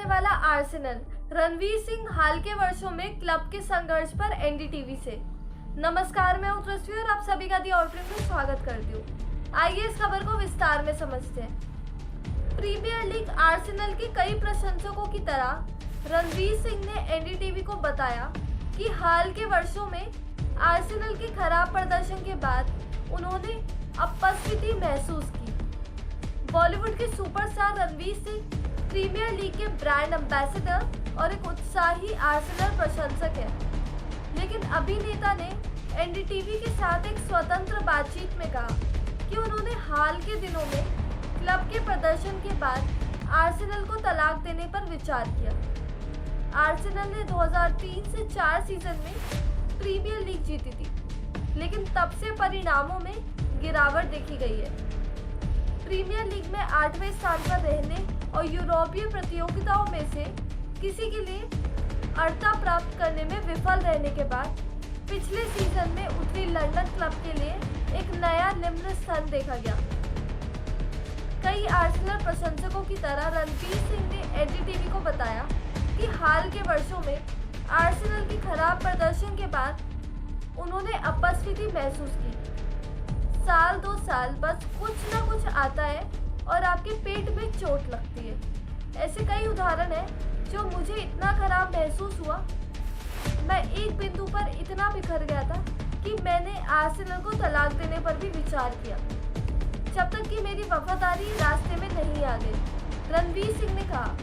करने वाला आर्सेनल। रणवीर सिंह हाल के वर्षों में क्लब के संघर्ष पर एनडीटीवी से। नमस्कार, मैं उत्सवी और आप सभी का दी आउटरिंग में स्वागत करती हूँ। आइए इस खबर को विस्तार में समझते हैं। प्रीमियर लीग आर्सेनल के कई प्रशंसकों की तरह रणवीर सिंह ने एनडीटीवी को बताया कि हाल के वर्षों में आर्सेनल के खराब प्रदर्शन के बाद उन्होंने अपस्फीति महसूस की। बॉलीवुड के superstar Ranveer Singh premier league के ब्रांड एम्बेसडर और एक उत्साही आर्सेनल प्रशंसक हैं। लेकिन अभिनेता ने एनडीटीवी के साथ एक स्वतंत्र बातचीत में कहा कि उन्होंने हाल के दिनों में क्लब के प्रदर्शन के बाद आर्सेनल को तलाक देने पर विचार किया। आर्सेनल ने 2003 से 4 सीजन में प्रीमियर लीग जीती थी, लेकिन तब से परिणामों में गिरावट देखी गई है। प्रीमियर लीग में 8वें स्थान पर रहने और यूरोपीय प्रतियोगिताओं में से किसी के लिए अर्हता प्राप्त करने में विफल रहने के बाद पिछले सीजन में उत्तरी लंदन क्लब के लिए एक नया निम्न स्थान देखा गया। कई आर्सेनल प्रशंसकों की तरह रणवीर सिंह ने एनडीटीवी को बताया कि हाल के वर्षों में आर्सेनल के खराब प्रदर्शन के बाद उन्होंने अपस्फीति महसूस की। साल 2 साल बस कुछ ना कुछ आता है और आपके पेट में चोट लगती है। ऐसे कई उदाहरण हैं जो मुझे इतना खराब महसूस हुआ। मैं एक बिंदु पर इतना बिखर गया था कि मैंने आर्सेनल को तलाक देने पर भी विचार किया, जब तक कि मेरी वफादारी रास्ते में नहीं आ गई। रणवीर सिंह ने कहा,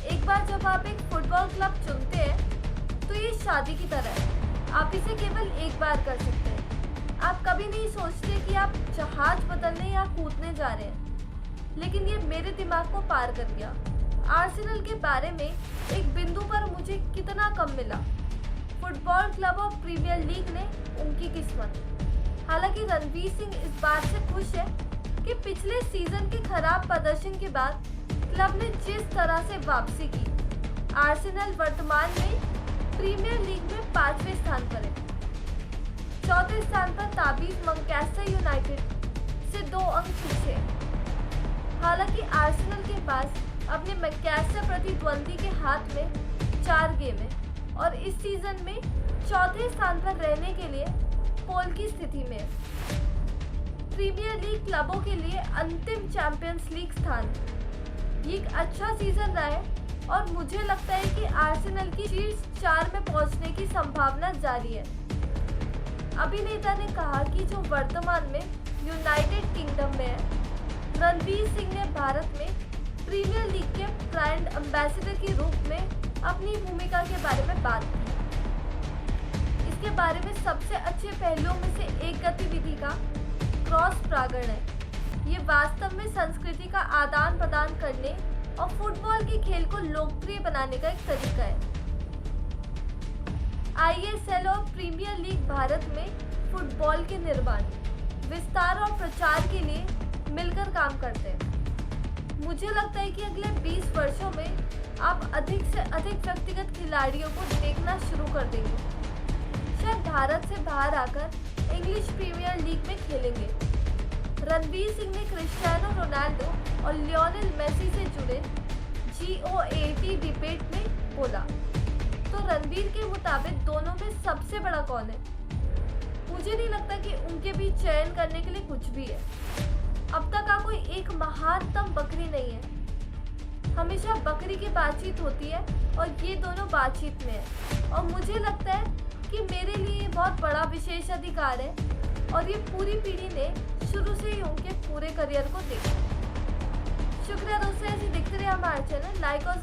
एक बार जब आप एक फुटबॉल क्लब चुनते हैं तो ये शादी की तरह है। आप इसे केवल एक बार कर सकते हैं। आप कभी नहीं सोचते कि आप जहाज बदलने या कूदने जा रहे हैं, लेकिन ये मेरे दिमाग को पार कर गया। आर्सेनल के बारे में एक बिंदु पर मुझे कितना कम मिला। फुटबॉल क्लब और प्रीमियर लीग ने उनकी किस्मत। हालांकि रणवीर सिंह इस बात से खुश है कि पिछले सीजन के खराब प्रदर्शन के बाद क्लब ने जिस तरह से वापसी की, आर्सेनल वर्तमान में प्रीमियर लीग में 5वें स्थान पर है। 4थे स्थान पर ताबीज मैनचेस्टर यूनाइटेड से 2 अंक पीछे। हालांकि आर्सेनल के पास अपने मैनचेस्टर प्रतिद्वंदी के हाथ में 4 गेम है और इस सीजन में 4थे स्थान पर रहने के लिए पोल की स्थिति में है। प्रीमियर लीग क्लबों के लिए अंतिम चैंपियंस लीग स्थान। ये एक अच्छा सीजन रहा है और मुझे लगता है कि आर्सेनल की शीर्ष 4 में पहुंचने की संभावना जारी है। अभिनेता ने कहा कि जो वर्तमान में यूनाइटेड किंगडम में है। रणवीर सिंह ने भारत में प्रीमियर लीग के ब्रांड एम्बेसडर के रूप में अपनी भूमिका के बारे में बात की। इसके बारे में सबसे अच्छे पहलुओं में से एक गतिविधि का क्रॉस परागण है। ये वास्तव में संस्कृति का आदान प्रदान करने और फुटबॉल के खेल को लोकप्रिय बनाने का एक तरीका है। आईएसएल और प्रीमियर लीग भारत में फुटबॉल के निर्माण, विस्तार और प्रचार के लिए मिलकर काम करते हैं। मुझे लगता है कि अगले 20 वर्षों में आप अधिक से अधिक व्यक्तिगत खिलाड़ियों को देखना शुरू कर देंगे। शायद भारत से बाहर आकर इंग्लिश प्रीमियर लीग में खेलेंगे। रणवीर सिंह ने क्रिस्टियानो रोनाल्डो और लियोनेल मेसी से जुड़े GOAT डिबेट में बोला। तो रणवीर के मुताबिक दोनों में सबसे बड़ा कौन है? मुझे नहीं लगता कि उनके बीच चयन करने के लिए कुछ भी है। अब तक का कोई एक महानतम बकरी नहीं है। हमेशा बकरी की बातचीत होती है और ये दोनों बातचीत में है। और मुझे लगता है कि मेरे लिए ये बहुत बड़ा विशेष अधिकार है और ये पूरी पीढ़ी ने शुरू से ही उनके पूरे करियर को देखा। शुक्रिया दोस्तों, ऐसे देखते रहे हमारे चैनल, लाइक और